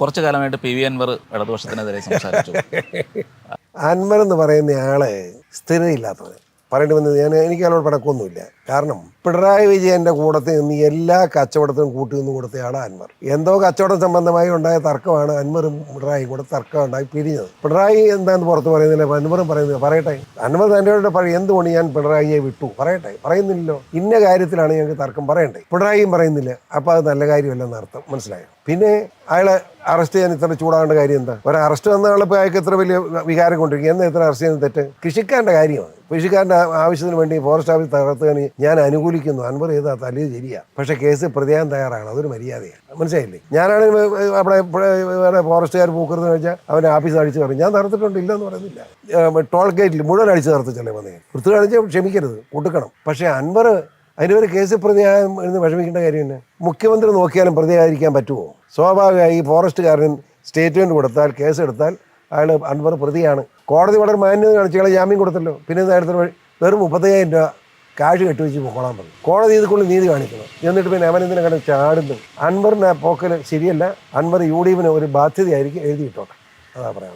കുറച്ചു കാലമായിട്ട് P V Anwar ഇടതുപക്ഷത്തിനെതിരെ സംസാരിച്ചു. അൻവർ എന്ന് പറയുന്ന ആള് സ്ഥിരതയില്ലാത്തത് പറയേണ്ടി വന്നത്. എനിക്ക് അയാളോട് പടക്കമൊന്നുമില്ല. കാരണം പിണറായി വിജയന്റെ കൂടത്തിൽ നിന്ന് എല്ലാ കച്ചവടത്തിനും കൂട്ടി നിന്ന് കൊടുത്തയാളാണ് അൻവർ. എന്തോ കച്ചവട സംബന്ധമായി ഉണ്ടായ തർക്കമാണ് അൻവറും പിണറായി കൂടെ തർക്കം ഉണ്ടായി പിരിഞ്ഞത്. പിണറായി എന്താന്ന് പുറത്ത് പറയുന്നില്ല, അൻവറും പറയുന്നില്ല. പറയട്ടെ, അൻവർ തൻ്റെ പറയും എന്തുകൊണ്ട് ഞാൻ പിണറായിയെ വിട്ടു പറയട്ടെ. പറയുന്നില്ലല്ലോ. ഇന്ന കാര്യത്തിലാണ് ഞങ്ങൾക്ക് തർക്കം പറയണ്ടേ. പിണറായിയും പറയുന്നില്ല. അപ്പോൾ അത് നല്ല കാര്യമല്ലെന്ന് അർത്ഥം. മനസ്സിലായോ? പിന്നെ അയാളെ അറസ്റ്റ് ചെയ്യാൻ ഇത്ര ചൂടാകേണ്ട കാര്യം എന്താ? ഒരു അറസ്റ്റ് വന്ന ആളിപ്പോൾ അയാൾക്ക് ഇത്ര വലിയ വികാരം കൊണ്ടിരിക്കുക. എന്ന് ഇത്ര അറസ്റ്റ് ചെയ്യുന്ന തെറ്റ് കൃഷിക്കാരൻ്റെ കാര്യമാണ്. കൃഷിക്കാരൻ്റെ ആവശ്യത്തിന് വേണ്ടി ഫോറസ്റ്റ് ഓഫീസ് തകർത്തുകയാണ് ഞാൻ അനുകൂലിക്കുന്നു. അൻവർ ചെയ്താൽ തലേ ശരിയാണ്. പക്ഷേ കേസ് പ്രതിയാൻ തയ്യാറാണ്. അതൊരു മര്യാദയാണ്. മനസ്സിലായില്ലേ? ഞാനാണെങ്കിൽ അവിടെ ഫോറസ്റ്റുകാർ പൂക്കരുതെന്ന് വെച്ചാൽ അവൻ്റെ ഓഫീസ് അടിച്ച് പറയും ഞാൻ തകർത്തിട്ടുണ്ട്, ഇല്ലെന്ന് പറയുന്നില്ല. ടോൾ ഗേറ്റിൽ മുഴുവൻ അടിച്ച് തകർത്തിച്ചല്ലേ വന്നേ. വൃത്തി കാണിച്ച് ക്ഷമിക്കരുത്, കൊടുക്കണം. പക്ഷേ അൻവർ അതിനൊരു കേസ് പ്രതിയാകാൻ എന്ന് വിഷമിക്കേണ്ട കാര്യം തന്നെ. മുഖ്യമന്ത്രി നോക്കിയാലും പ്രതിയായിരിക്കാൻ പറ്റുമോ? സ്വാഭാവികമായി ഈ ഫോറസ്റ്റുകാരൻ സ്റ്റേറ്റ്മെൻറ്റ് കൊടുത്താൽ, കേസെടുത്താൽ അയാൾ അൻവർ പ്രതിയാണ്. കോടതി വളരെ മാന്യത കാണിച്ച് അയാളെ ജാമ്യം കൊടുത്തല്ലോ. പിന്നെ നേരത്തെ വെറും 30,000 രൂപ കാശ് കെട്ടിവെച്ച് പൊക്കോളാൻ പറഞ്ഞു. കോടതി ഇതുകൊണ്ട് നീതി കാണിക്കണം. എന്നിട്ട് പിന്നെ അവനെന്തിനെ കണ്ട് ചാടുന്നു? അൻവറിൻ്റെ പോക്കൽ ശരിയല്ല. അൻവർ UDF ഒരു ബാധ്യതയായിരിക്കും. എഴുതിയിട്ടോട്ടെ. അതാ പറയാൻ.